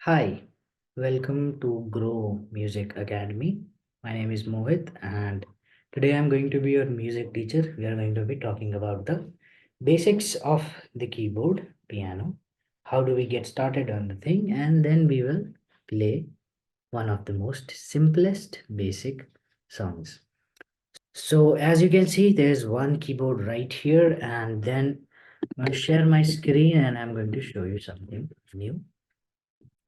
Hi, welcome to Grow Music Academy. My name is Mohit, and today I'm going to be your music teacher. We are going to be talking about the basics of the keyboard, piano. How do we get started on the thing? And then we will play one of the most simplest basic songs. So as you can see, there's one keyboard right here, and then I'm going to share my screen and I'm going to show you something new.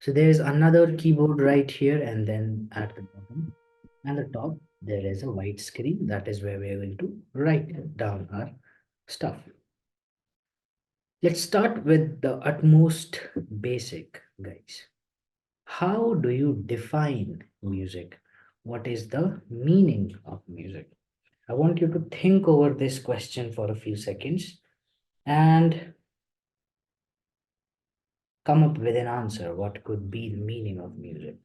So there is another keyboard right here, and then at the bottom and the top, there is a white screen. That is where we are going to write down our stuff. Let's start with the utmost basic, guys. How do you define music? What is the meaning of music? I want you to think over this question for a few seconds and come up with an answer. What could be the meaning of music?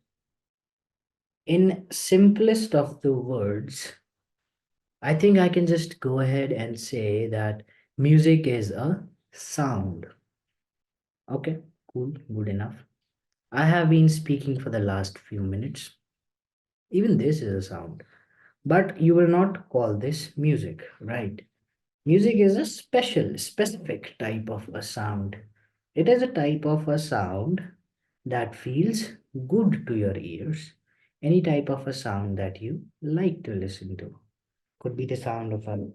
In simplest of the words, I think I can just go ahead and say that music is a sound. Okay, cool, good enough. I have been speaking for the last few minutes. Even this is a sound. But you will not call this music, right? Music is a specific type of a sound. It is a type of a sound that feels good to your ears. Any type of a sound that you like to listen to. Could be the sound of a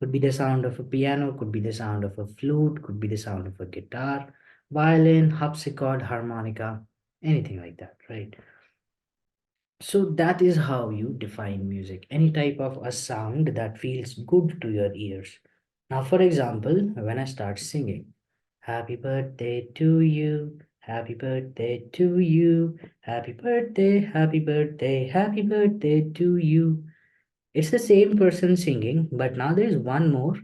Could be the sound of a piano, could be the sound of a flute, could be the sound of a guitar, violin, harpsichord, harmonica, anything like that, right? So that is how you define music. Any type of a sound that feels good to your ears. Now, for example, when I start singing, happy birthday to you, happy birthday to you, happy birthday, happy birthday, happy birthday to you. It's the same person singing, but now there's one more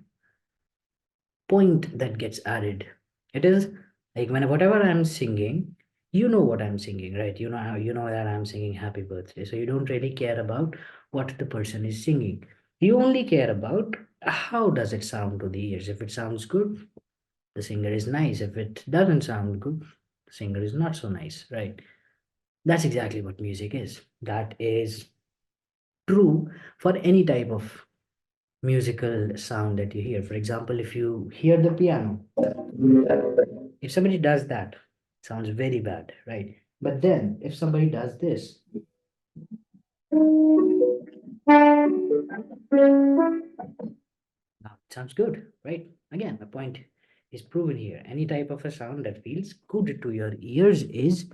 point that gets added. It is like when whatever I'm singing, you know what I'm singing, right? You know that I'm singing happy birthday. So you don't really care about what the person is singing. You only care about how does it sound to the ears. If it sounds good, the singer is nice. If it doesn't sound good, the singer is not so nice, right? That's exactly what music is. That is true for any type of musical sound that you hear. For example, if you hear the piano, if somebody does that, sounds very bad, right? But then if somebody does this, now it sounds good, right? Again, the point is proven here. Any type of a sound that feels good to your ears is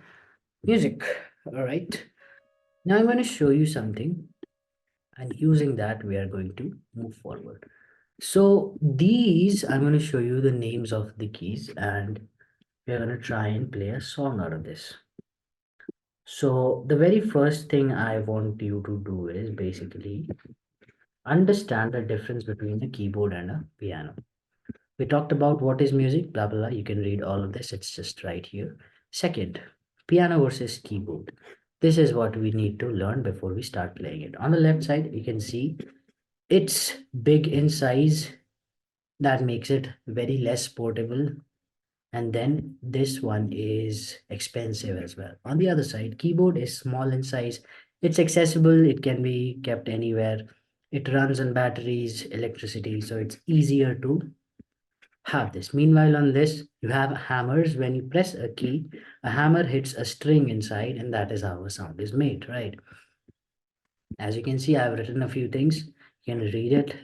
music. All right. Now I'm going to show you something, and using that, we are going to move forward. So these, I'm going to show you the names of the keys, and we're going to try and play a song out of this. So the very first thing I want you to do is basically understand the difference between a keyboard and a piano. We talked about what is music, blah, blah, blah. You can read all of this. It's just right here. Second, piano versus keyboard. This is what we need to learn before we start playing it. On the left side, you can see it's big in size. That makes it very less portable. And then this one is expensive as well. On the other side, keyboard is small in size. It's accessible. It can be kept anywhere. It runs on batteries, electricity, so it's easier to have this. Meanwhile, on this, you have hammers. When you press a key, a hammer hits a string inside, and that is how a sound is made, right? As you can see, I've written a few things. You can read it,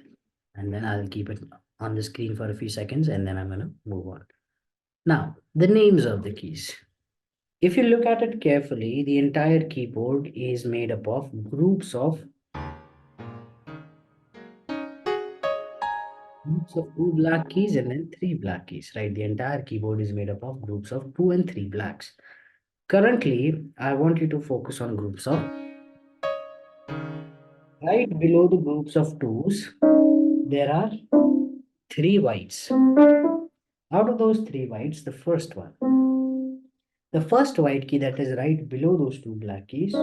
and then I'll keep it on the screen for a few seconds, and then I'm going to move on. Now, the names of the keys. If you look at it carefully, the entire keyboard is made up of groups of two black keys and then three black keys, right? The entire keyboard is made up of groups of two and three blacks. Currently, I want you to focus on groups of right below the groups of twos. There are three whites. Out of those three whites, the first white key that is right below those two black keys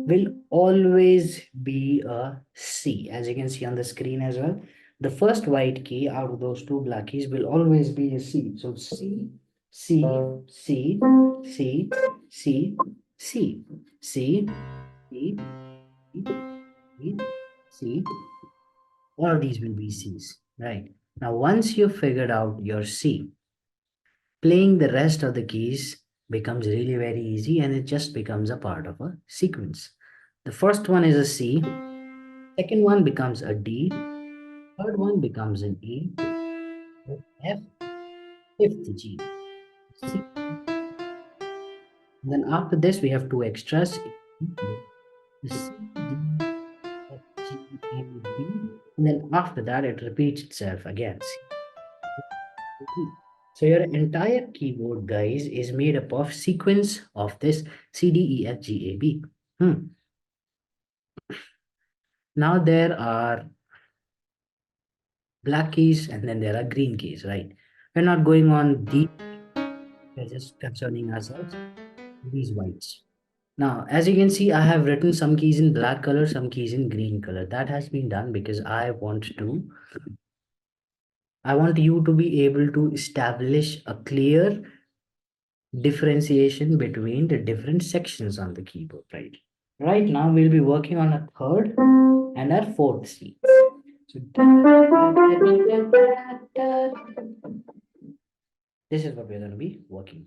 will always be a C, as you can see on the screen as well. The first white key out of those two black keys will always be a C. So C, C, C, C, C, C, C, C, C, C. All of these will be C's, right? Now, once you've figured out your C, playing the rest of the keys becomes really very easy and it just becomes a part of a sequence. The first one is a C, second one becomes a D, third one becomes an E, F, fifth G, C. And then after this, we have two extras, the C, D, F, G, A, B. And then after that, it repeats itself again. C, D. So your entire keyboard, guys, is made up of sequence of this C, D, E, F, G, A, B. Now there are black keys and then there are green keys, right? We're not going on these, we're just concerning ourselves with these whites. Now, as you can see, I have written some keys in black color, some keys in green color. That has been done because I want you to be able to establish a clear differentiation between the different sections on the keyboard, right? Right now, we'll be working on a third and our fourth C. So, this is what we're going to be working.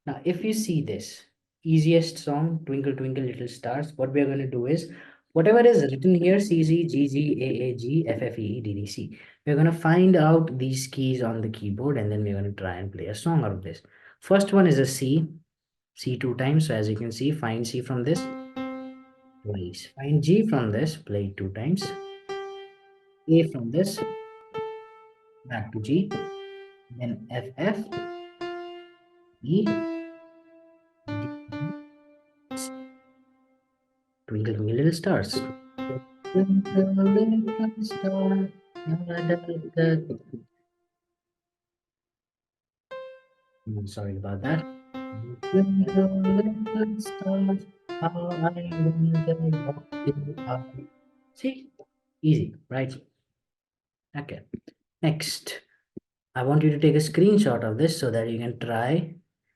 Now, if you see this easiest song, Twinkle Twinkle Little Stars, what we're going to do is whatever is written here, C, C, G, G, A, A, G, F, F, E, E, D, D, C. We're going to find out these keys on the keyboard and then we're going to try and play a song out of this. First one is a C, C two times. So as you can see, find C from this, twice. Find G from this, play it two times. A from this, back to G, then F, F, E, D, Twinkle Twinkle Little Stars. Twinkle little star. Sorry about that. Twinkle little star, how I wonder what you are. See, easy, right? Okay. Next, I want you to take a screenshot of this so that you can try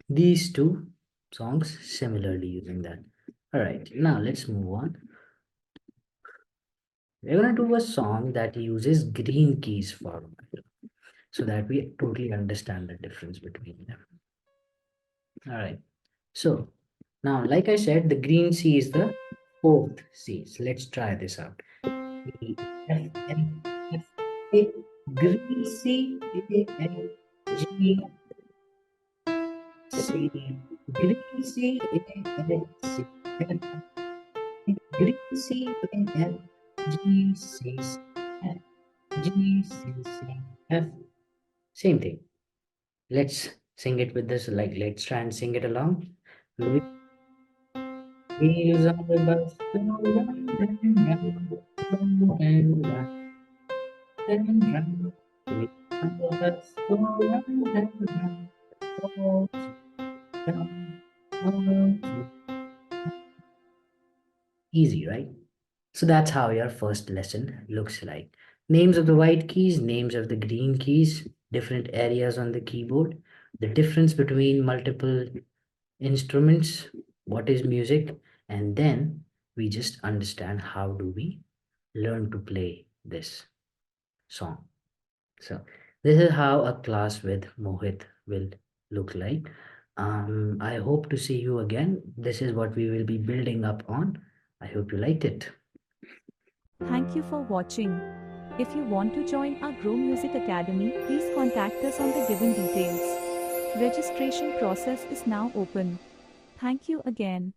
these two songs similarly using that. All right, now let's move on. We're going to do a song that uses green keys format so that we totally understand the difference between them. All right. So now, like I said, the green C is the fourth C. So let's try this out. E, F, F, F, A, green C, A, F, G, C, green C, A, F, C, F, green C, A, F, G, C, F, G, C, C, F. Same thing. Let's sing it with this, like, let's try and sing it along. Wheels on the bus go round and round, round and round and round. Wheels on the bus go round and round, round, round, round. Easy, right? So that's how your first lesson looks like. Names of the white keys, names of the green keys, different areas on the keyboard, the difference between multiple instruments, what is music, and then we just understand how do we learn to play this song. So this is how a class with Mohit will look like. I hope to see you again. This is what we will be building up on. I hope you liked it. Thank you for watching. If you want to join our Grow Music Academy, please contact us on the given details. Registration process is now open. Thank you again.